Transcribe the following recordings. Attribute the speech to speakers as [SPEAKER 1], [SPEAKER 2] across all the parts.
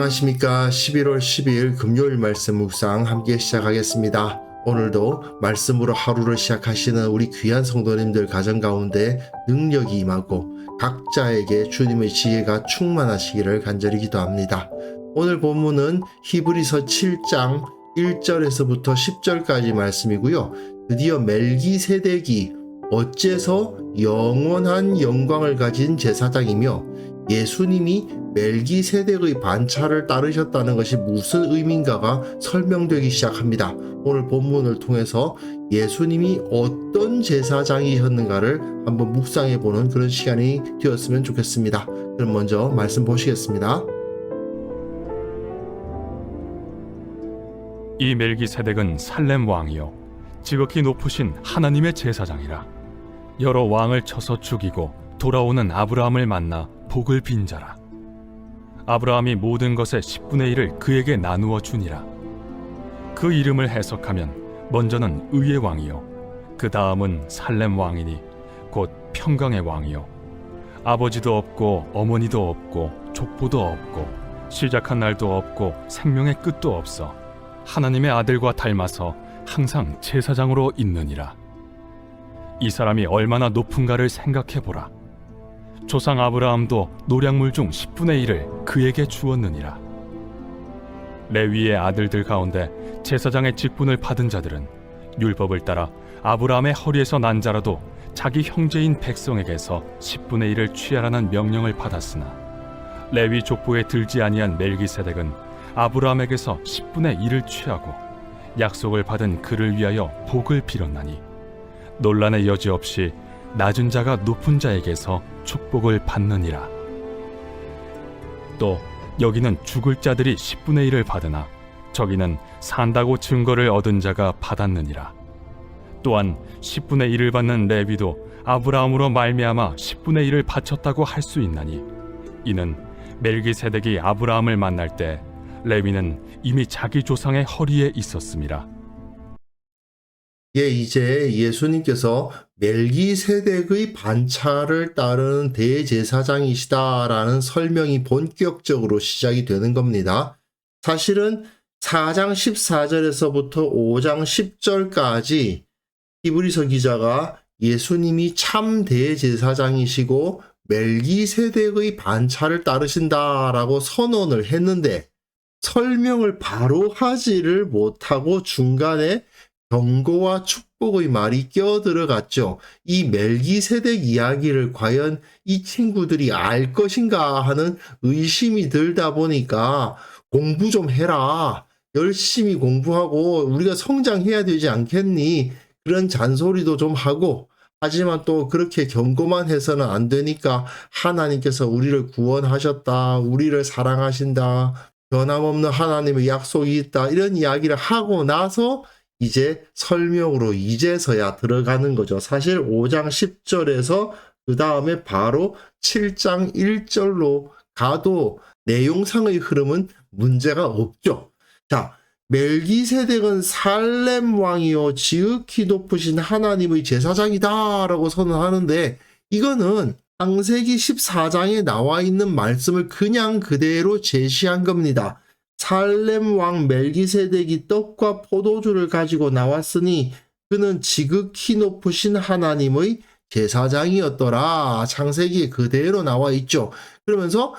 [SPEAKER 1] 안녕하십니까. 11월 12일 금요일 말씀 묵상 함께 시작하겠습니다. 오늘도 말씀으로 하루를 시작하시는 우리 귀한 성도님들 가정 가운데 능력이 임하고 각자에게 주님의 지혜가 충만하시기를 간절히 기도합니다. 오늘 본문은 히브리서 7장 1절에서부터 10절까지 말씀이고요. 드디어 멜기세덱이 어째서 영원한 영광을 가진 제사장이며 예수님이 멜기세덱의 반차를 따르셨다는 것이 무슨 의미인가가 설명되기 시작합니다. 오늘 본문을 통해서 예수님이 어떤 제사장이셨는가를 한번 묵상해보는 그런 시간이 되었으면 좋겠습니다. 그럼 먼저 말씀 보시겠습니다.
[SPEAKER 2] 이 멜기세덱은 살렘 왕이요 지극히 높으신 하나님의 제사장이라. 여러 왕을 쳐서 죽이고 돌아오는 아브라함을 만나 복을 빈 자라. 아브라함이 모든 것의 10분의 1을 그에게 나누어 주니라. 그 이름을 해석하면 먼저는 의의 왕이요 그 다음은 살렘 왕이니 곧 평강의 왕이요 아버지도 없고 어머니도 없고 족보도 없고 시작한 날도 없고 생명의 끝도 없어 하나님의 아들과 닮아서 항상 제사장으로 있느니라. 이 사람이 얼마나 높은가를 생각해보라. 조상 아브라함도 노략물 중 10분의 1을 그에게 주었느니라. 레위의 아들들 가운데 제사장의 직분을 받은 자들은 율법을 따라 아브라함의 허리에서 난 자라도 자기 형제인 백성에게서 10분의 1을 취하라는 명령을 받았으나 레위 족보에 들지 아니한 멜기세덱은 아브라함에게서 10분의 1을 취하고 약속을 받은 그를 위하여 복을 빌었나니 논란의 여지 없이 낮은 자가 높은 자에게서 축복을 받느니라. 또 여기는 죽을 자들이 10분의 1을 받으나 저기는 산다고 증거를 얻은 자가 받았느니라. 또한 10분의 1을 받는 레위도 아브라함으로 말미암아 10분의 1을 바쳤다고 할 수 있나니 이는 멜기세덱이 아브라함을 만날 때 레위는 이미 자기 조상의 허리에 있었음이라.
[SPEAKER 1] 이제 예수님께서 멜기세덱의 반차를 따르는 대제사장이시다라는 설명이 본격적으로 시작이 되는 겁니다. 사실은 4장 14절에서부터 5장 10절까지 히브리서 기자가 예수님이 참 대제사장이시고 멜기세덱의 반차를 따르신다라고 선언을 했는데 설명을 바로 하지를 못하고 중간에 경고와 축복의 말이 껴들어갔죠. 이 멜기세덱 이야기를 과연 이 친구들이 알 것인가 하는 의심이 들다 보니까 공부 좀 해라. 열심히 공부하고 우리가 성장해야 되지 않겠니? 그런 잔소리도 좀 하고 하지만 또 그렇게 경고만 해서는 안 되니까 하나님께서 우리를 구원하셨다. 우리를 사랑하신다. 변함없는 하나님의 약속이 있다. 이런 이야기를 하고 나서 이제 설명으로 이제서야 들어가는 거죠. 사실 5장 10절에서 그 다음에 바로 7장 1절로 가도 내용상의 흐름은 문제가 없죠. 자, 멜기세덱은 살렘 왕이요 지극히 높으신 하나님의 제사장이다 라고 선언하는데 이거는 창세기 14장에 나와 있는 말씀을 그냥 그대로 제시한 겁니다. 살렘 왕 멜기세덱이 떡과 포도주를 가지고 나왔으니 그는 지극히 높으신 하나님의 제사장이었더라. 창세기에 그대로 나와 있죠. 그러면서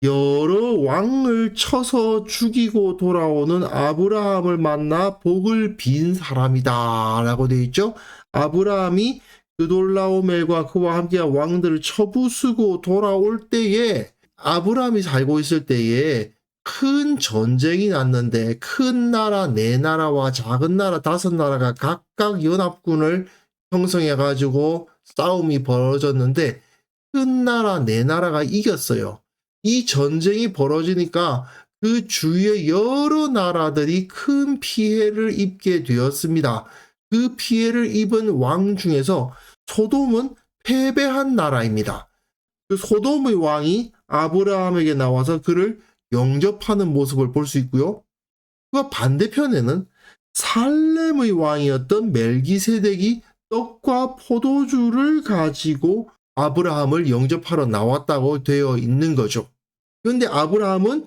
[SPEAKER 1] 여러 왕을 쳐서 죽이고 돌아오는 아브라함을 만나 복을 빈 사람이다 라고 되어 있죠. 아브라함이 그돌라오멜과 그와 함께한 왕들을 쳐부수고 돌아올 때에 아브라함이 살고 있을 때에 큰 전쟁이 났는데 큰 나라 4나라와 작은 나라 5나라가 각각 연합군을 형성해가지고 싸움이 벌어졌는데 큰 나라 4나라가 이겼어요. 이 전쟁이 벌어지니까 그 주위의 여러 나라들이 큰 피해를 입게 되었습니다. 그 피해를 입은 왕 중에서 소돔은 패배한 나라입니다. 그 소돔의 왕이 아브라함에게 나와서 그를 영접하는 모습을 볼 수 있고요. 그 반대편에는 살렘의 왕이었던 멜기세덱이 떡과 포도주를 가지고 아브라함을 영접하러 나왔다고 되어 있는 거죠. 그런데 아브라함은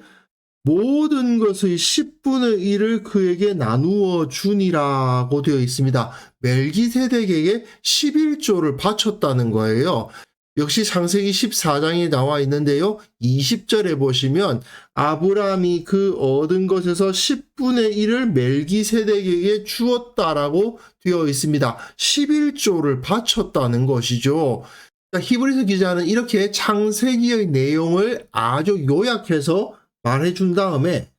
[SPEAKER 1] 모든 것의 10분의 1을 그에게 나누어 주니라고 되어 있습니다. 멜기세덱에게 11조를 바쳤다는 거예요. 역시 창세기 14장에 나와 있는데요. 20절에 보시면 아브라함이 그 얻은 것에서 10분의 1을 멜기세덱에게 주었다라고 되어 있습니다. 11조를 바쳤다는 것이죠. 히브리서 기자는 이렇게 창세기의 내용을 아주 요약해서 말해준 다음에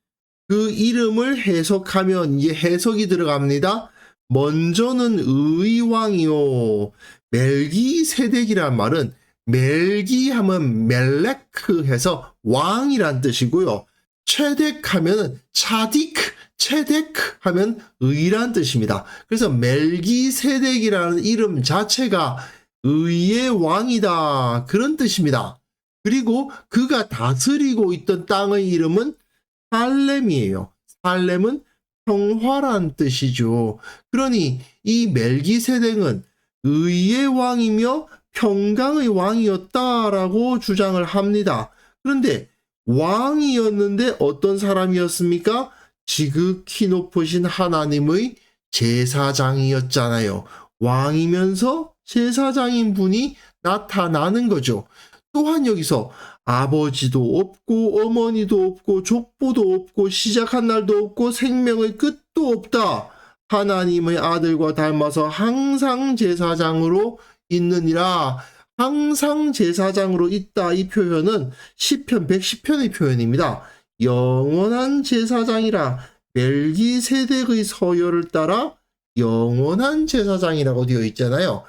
[SPEAKER 1] 그 이름을 해석하면 이제 해석이 들어갑니다. 먼저는 의왕이요. 멜기세덱이란 말은 멜기 하면 멜레크 해서 왕이란 뜻이고요. 체덱 하면 차디크, 체데크 하면 의란 뜻입니다. 그래서 멜기세덱이라는 이름 자체가 의의 왕이다, 그런 뜻입니다. 그리고 그가 다스리고 있던 땅의 이름은 살렘이에요. 살렘은 평화란 뜻이죠. 그러니 이 멜기세덱은 의의 왕이며 평강의 왕이었다라고 주장을 합니다. 그런데 왕이었는데 어떤 사람이었습니까? 지극히 높으신 하나님의 제사장이었잖아요. 왕이면서 제사장인 분이 나타나는 거죠. 또한 여기서 아버지도 없고 어머니도 없고 족보도 없고 시작한 날도 없고 생명의 끝도 없다. 하나님의 아들과 닮아서 항상 제사장으로 있느니라. 항상 제사장으로 있다, 이 표현은 시편 110편의 표현입니다. 영원한 제사장이라. 멜기세덱의 서열을 따라 영원한 제사장이라고 되어 있잖아요.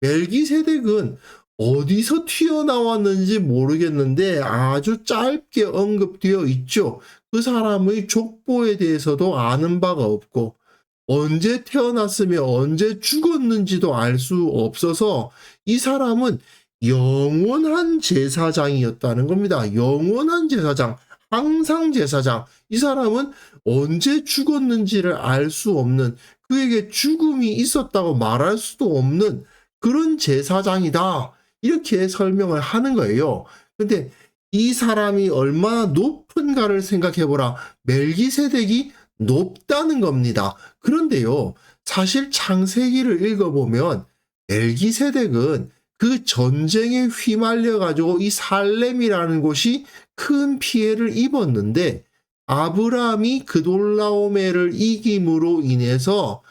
[SPEAKER 1] 멜기세덱은 어디서 튀어나왔는지 모르겠는데 아주 짧게 언급되어 있죠. 그 사람의 족보에 대해서도 아는 바가 없고 언제 태어났으며 언제 죽었는지도 알 수 없어서 이 사람은 영원한 제사장이었다는 겁니다. 영원한 제사장, 항상 제사장. 이 사람은 언제 죽었는지를 알 수 없는, 그에게 죽음이 있었다고 말할 수도 없는 그런 제사장이다, 이렇게 설명을 하는 거예요. 근데 이 사람이 얼마나 높은가를 생각해보라. 멜기세덱이 높다는 겁니다. 그런데요, 사실 창세기를 읽어보면 멜기세덱은 그 전쟁에 휘말려 가지고 이 살렘이라는 곳이 큰 피해를 입었는데 아브라함이 그돌라오메를 이김으로 인해서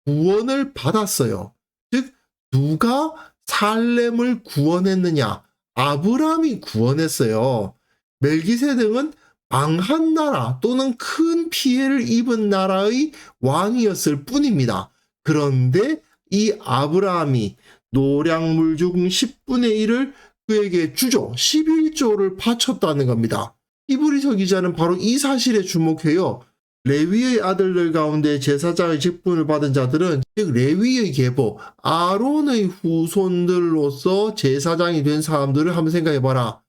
[SPEAKER 1] 구원을 받았어요. 즉 누가 살렘을 구원했느냐? 아브라함이 구원했어요. 멜기세덱은 망한 나라 또는 큰 피해를 입은 나라의 왕이었을 뿐입니다. 그런데 이 아브라함이 노량물 중 10분의 1을 그에게 주죠. 11조를 바쳤다는 겁니다. 히브리서 기자는 바로 이 사실에 주목해요. 레위의 아들들 가운데 제사장의 직분을 받은 자들은, 즉 레위의 계보, 아론의 후손들로서 제사장이 된 사람들을 한번 생각해봐라.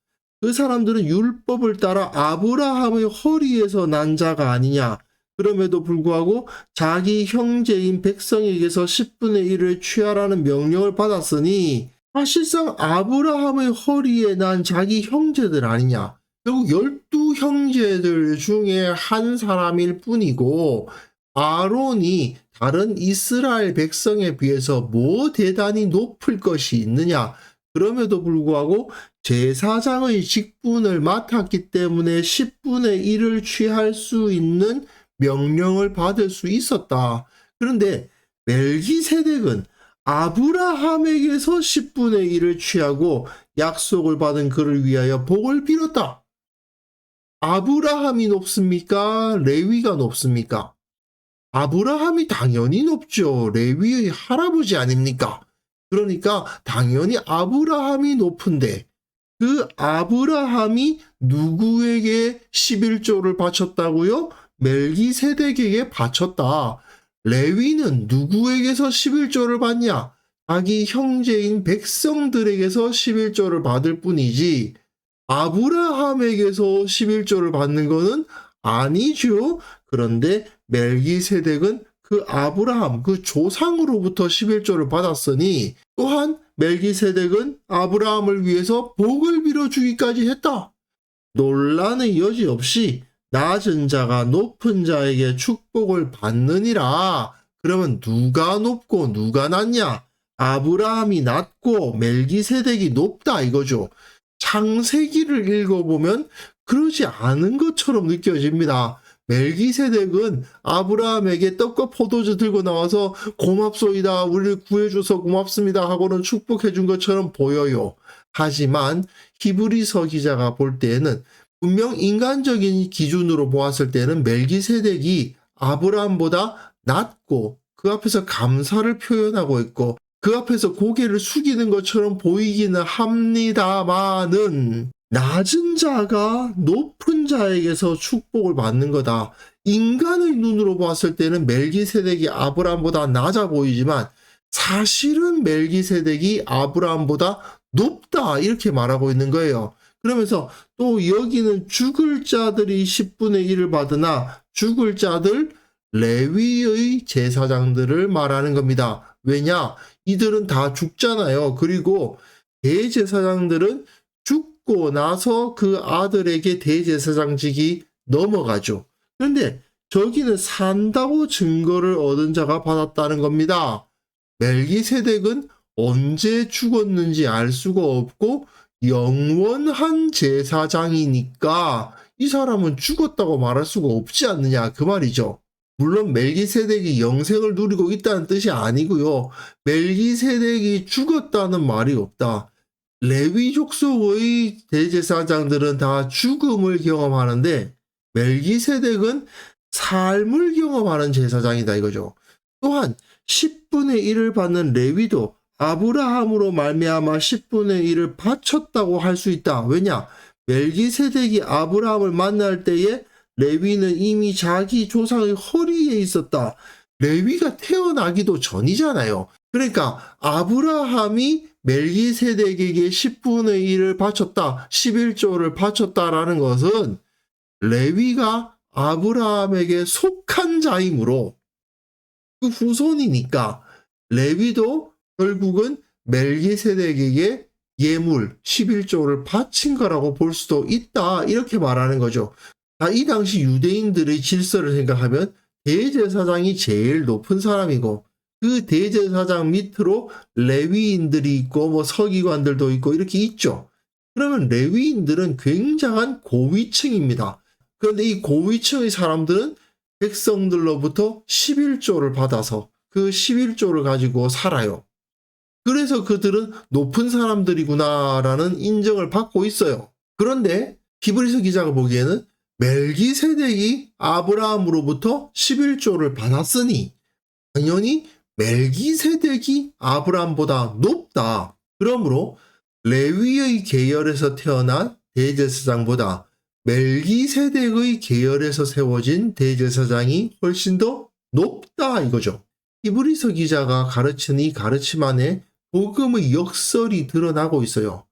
[SPEAKER 1] 그 사람들은 율법을 따라 아브라함의 허리에서 난 자가 아니냐. 그럼에도 불구하고 자기 형제인 백성에게서 10분의 1을 취하라는 명령을 받았으니 사실상 아브라함의 허리에 난 자기 형제들 아니냐. 결국 12형제들 중에 한 사람일 뿐이고 아론이 다른 이스라엘 백성에 비해서 뭐 대단히 높을 것이 있느냐. 그럼에도 불구하고 제사장의 직분을 맡았기 때문에 10분의 1을 취할 수 있는 명령을 받을 수 있었다. 그런데 멜기세덱은 아브라함에게서 10분의 1을 취하고 약속을 받은 그를 위하여 복을 빌었다. 아브라함이 높습니까? 레위가 높습니까? 아브라함이 당연히 높죠. 레위의 할아버지 아닙니까? 그러니까 당연히 아브라함이 높은데 그 아브라함이 누구에게 11조를 바쳤다고요? 멜기세덱에게 바쳤다. 레위는 누구에게서 11조를 받냐? 자기 형제인 백성들에게서 11조를 받을 뿐이지 아브라함에게서 11조를 받는 것은 아니죠. 그런데 멜기세덱은 그 아브라함, 그 조상으로부터 11조를 받았으니 또한 멜기세덱은 아브라함을 위해서 복을 빌어주기까지 했다. 논란의 여지 없이 낮은 자가 높은 자에게 축복을 받느니라. 그러면 누가 높고 누가 낮냐? 아브라함이 낮고 멜기세덱이 높다 이거죠. 창세기를 읽어보면 그러지 않은 것처럼 느껴집니다. 멜기세덱은 아브라함에게 떡과 포도주 들고 나와서 고맙소이다, 우리를 구해줘서 고맙습니다 하고는 축복해 준 것처럼 보여요. 하지만 히브리서 기자가 볼 때에는 분명 인간적인 기준으로 보았을 때는 멜기세덱이 아브라함보다 낮고 그 앞에서 감사를 표현하고 있고 그 앞에서 고개를 숙이는 것처럼 보이기는 합니다마는 낮은 자가 높은 자에게서 축복을 받는 거다. 인간의 눈으로 봤을 때는 멜기세덱이 아브라함보다 낮아 보이지만 사실은 멜기세덱이 아브라함보다 높다 이렇게 말하고 있는 거예요. 그러면서 또 여기는 죽을 자들이 10분의 1을 받으나 죽을 자들 레위의 제사장들을 말하는 겁니다. 왜냐? 이들은 다 죽잖아요. 그리고 대제사장들은 죽고 나서 그 아들에게 대제사장직이 넘어가죠. 그런데 저기는 산다고 증거를 얻은 자가 받았다는 겁니다. 멜기세덱은 언제 죽었는지 알 수가 없고 영원한 제사장이니까 이 사람은 죽었다고 말할 수가 없지 않느냐 그 말이죠. 물론 멜기세덱이 영생을 누리고 있다는 뜻이 아니고요. 멜기세덱이 죽었다는 말이 없다. 레위 족속의 대제사장들은 다 죽음을 경험하는데 멜기세덱은 삶을 경험하는 제사장이다 이거죠. 또한 10분의 1을 받는 레위도 아브라함으로 말미암아 10분의 1을 바쳤다고 할 수 있다. 왜냐? 멜기세덱이 아브라함을 만날 때에 레위는 이미 자기 조상의 허리에 있었다. 레위가 태어나기도 전이잖아요. 그러니까 아브라함이 멜기세덱에게 10분의 1을 바쳤다, 11조를 바쳤다라는 것은 레위가 아브라함에게 속한 자이므로 그 후손이니까 레위도 결국은 멜기세덱에게 예물 11조를 바친 거라고 볼 수도 있다 이렇게 말하는 거죠. 이 당시 유대인들의 질서를 생각하면 대제사장이 제일 높은 사람이고 그 대제사장 밑으로 레위인들이 있고 뭐 서기관들도 있고 이렇게 있죠. 그러면 레위인들은 굉장한 고위층입니다. 그런데 이 고위층의 사람들은 백성들로부터 11조를 받아서 그 11조를 가지고 살아요. 그래서 그들은 높은 사람들이구나라는 인정을 받고 있어요. 그런데 히브리서 기자가 보기에는 멜기세덱이 아브라함으로부터 11조를 받았으니 당연히 멜기세덱이 아브라함보다 높다. 그러므로 레위의 계열에서 태어난 대제사장보다 멜기세덱의 계열에서 세워진 대제사장이 훨씬 더 높다 이거죠. 히브리서 기자가 가르친 이 가르침 안에 복음의 역설이 드러나고 있어요.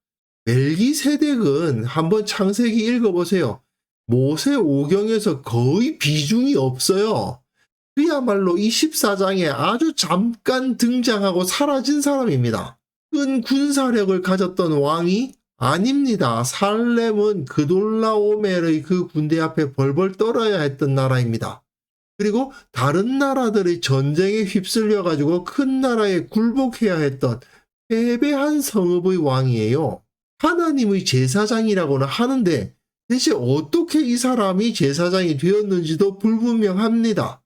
[SPEAKER 1] 멜기세덱은 한번 창세기 읽어보세요. 모세 오경에서 거의 비중이 없어요. 그야말로 이 14장에 아주 잠깐 등장하고 사라진 사람입니다. 큰 군사력을 가졌던 왕이 아닙니다. 살렘은 그돌라오멜의 그 군대 앞에 벌벌 떨어야 했던 나라입니다. 그리고 다른 나라들의 전쟁에 휩쓸려 가지고 큰 나라에 굴복해야 했던 패배한 성읍의 왕이에요. 하나님의 제사장이라고는 하는데 대체 어떻게 이 사람이 제사장이 되었는지도 불분명합니다.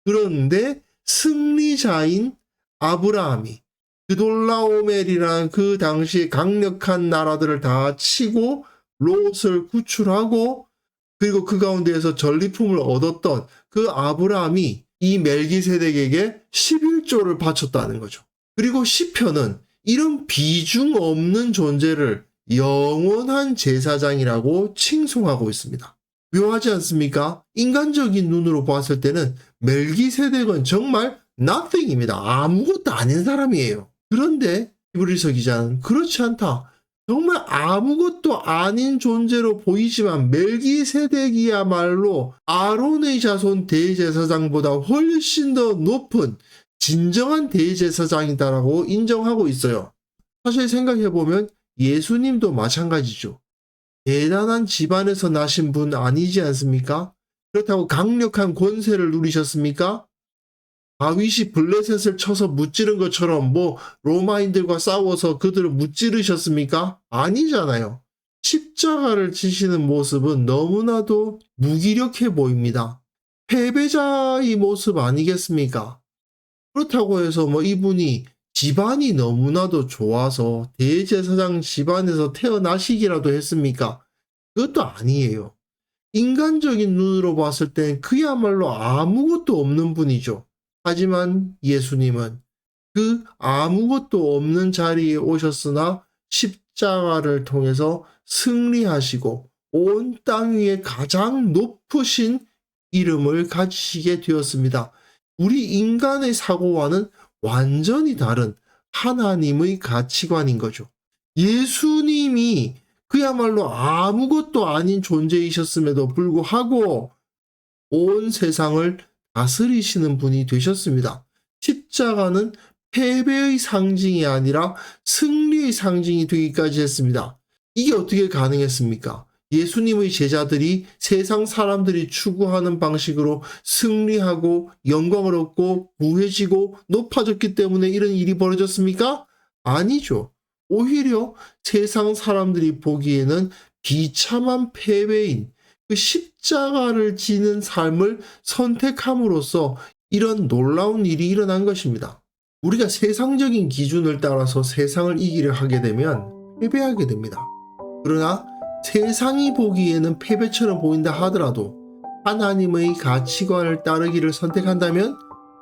[SPEAKER 1] 그런데 승리자인 아브라함이 그돌라오멜이라는 그 당시 강력한 나라들을 다 치고 롯을 구출하고 그리고 그 가운데에서 전리품을 얻었던 그 아브라함이 이 멜기세덱에게 11조를 바쳤다는 거죠. 그리고 시편은 이런 비중 없는 존재를 영원한 제사장이라고 칭송하고 있습니다. 묘하지 않습니까? 인간적인 눈으로 보았을 때는 멜기세덱은 정말 nothing입니다. 아무것도 아닌 사람이에요. 그런데 히브리서 기자는 그렇지 않다. 정말 아무것도 아닌 존재로 보이지만 멜기세덱이야말로 아론의 자손 대제사장보다 훨씬 더 높은 진정한 대제사장이다라고 인정하고 있어요. 사실 생각해보면 예수님도 마찬가지죠. 대단한 집안에서 나신 분 아니지 않습니까? 그렇다고 강력한 권세를 누리셨습니까? 다윗이 블레셋을 쳐서 무찌른 것처럼 로마인들과 싸워서 그들을 무찌르셨습니까? 아니잖아요. 십자가를 지시는 모습은 너무나도 무기력해 보입니다. 패배자의 모습 아니겠습니까? 그렇다고 해서 이분이 집안이 너무나도 좋아서 대제사장 집안에서 태어나시기라도 했습니까? 그것도 아니에요. 인간적인 눈으로 봤을 땐 그야말로 아무것도 없는 분이죠. 하지만 예수님은 그 아무것도 없는 자리에 오셨으나 십자가를 통해서 승리하시고 온 땅 위에 가장 높으신 이름을 가지시게 되었습니다. 우리 인간의 사고와는 완전히 다른 하나님의 가치관인 거죠. 예수님이 그야말로 아무것도 아닌 존재이셨음에도 불구하고 온 세상을 다스리시는 분이 되셨습니다. 십자가는 패배의 상징이 아니라 승리의 상징이 되기까지 했습니다. 이게 어떻게 가능했습니까? 예수님의 제자들이 세상 사람들이 추구하는 방식으로 승리하고 영광을 얻고 부해지고 높아졌기 때문에 이런 일이 벌어졌습니까? 아니죠. 오히려 세상 사람들이 보기에는 비참한 패배인 그 십자가를 지는 삶을 선택함으로써 이런 놀라운 일이 일어난 것입니다. 우리가 세상적인 기준을 따라서 세상을 이기려 하게 되면 패배하게 됩니다. 그러나 세상이 보기에는 패배처럼 보인다 하더라도 하나님의 가치관을 따르기를 선택한다면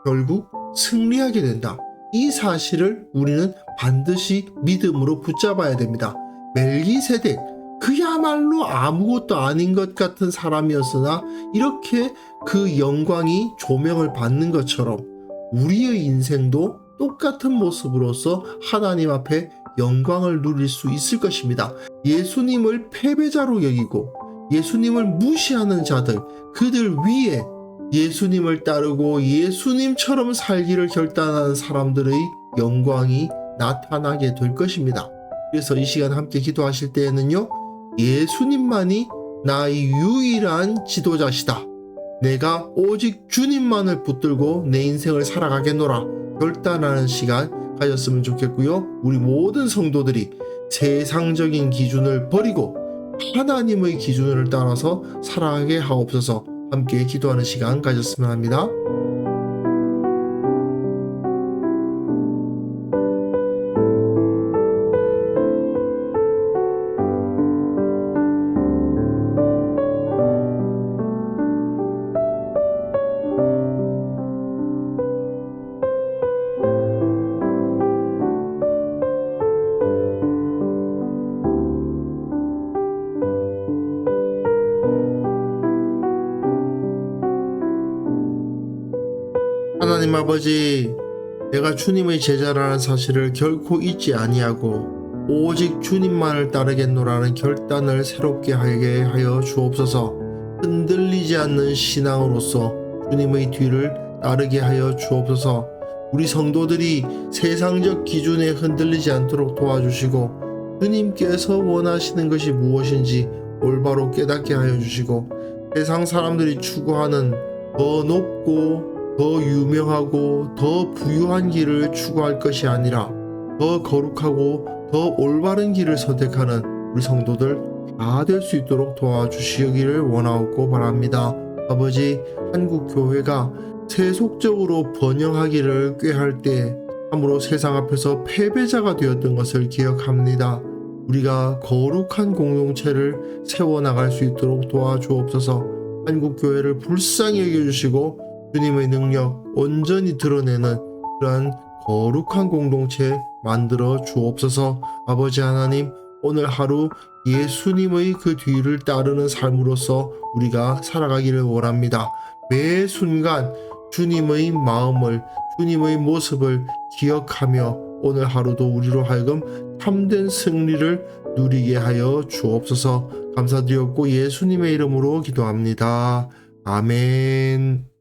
[SPEAKER 1] 결국 승리하게 된다. 이 사실을 우리는 반드시 믿음으로 붙잡아야 됩니다. 멜기세덱, 그야말로 아무것도 아닌 것 같은 사람이었으나 이렇게 그 영광이 조명을 받는 것처럼 우리의 인생도 똑같은 모습으로서 하나님 앞에 영광을 누릴 수 있을 것입니다. 예수님을 패배자로 여기고 예수님을 무시하는 자들, 그들 위에 예수님을 따르고 예수님처럼 살기를 결단하는 사람들의 영광이 나타나게 될 것입니다. 그래서 이 시간 함께 기도하실 때에는요, 예수님만이 나의 유일한 지도자시다. 내가 오직 주님만을 붙들고 내 인생을 살아가겠노라 결단하는 시간 가졌으면 좋겠고요. 우리 모든 성도들이 세상적인 기준을 버리고 하나님의 기준을 따라서 살아가게 하옵소서. 함께 기도하는 시간 가졌으면 합니다. 하나님 아버지, 내가 주님의 제자라는 사실을 결코 잊지 아니하고 오직 주님만을 따르겠노라는 결단을 새롭게 하게 하여 주옵소서. 흔들리지 않는 신앙으로서 주님의 뒤를 따르게 하여 주옵소서. 우리 성도들이 세상적 기준에 흔들리지 않도록 도와주시고 주님께서 원하시는 것이 무엇인지 올바로 깨닫게 하여 주시고 세상 사람들이 추구하는 더 높고 더 유명하고 더 부유한 길을 추구할 것이 아니라 더 거룩하고 더 올바른 길을 선택하는 우리 성도들 다 될 수 있도록 도와주시기를 원하옵고 바랍니다. 아버지, 한국 교회가 세속적으로 번영하기를 꾀할 때 참으로 세상 앞에서 패배자가 되었던 것을 기억합니다. 우리가 거룩한 공동체를 세워나갈 수 있도록 도와주옵소서. 한국 교회를 불쌍히 여겨주시고 주님의 능력 온전히 드러내는 그러한 거룩한 공동체 만들어 주옵소서. 아버지 하나님, 오늘 하루 예수님의 그 뒤를 따르는 삶으로서 우리가 살아가기를 원합니다. 매 순간 주님의 마음을, 주님의 모습을 기억하며 오늘 하루도 우리로 하여금 참된 승리를 누리게 하여 주옵소서. 감사드렸고 예수님의 이름으로 기도합니다. 아멘.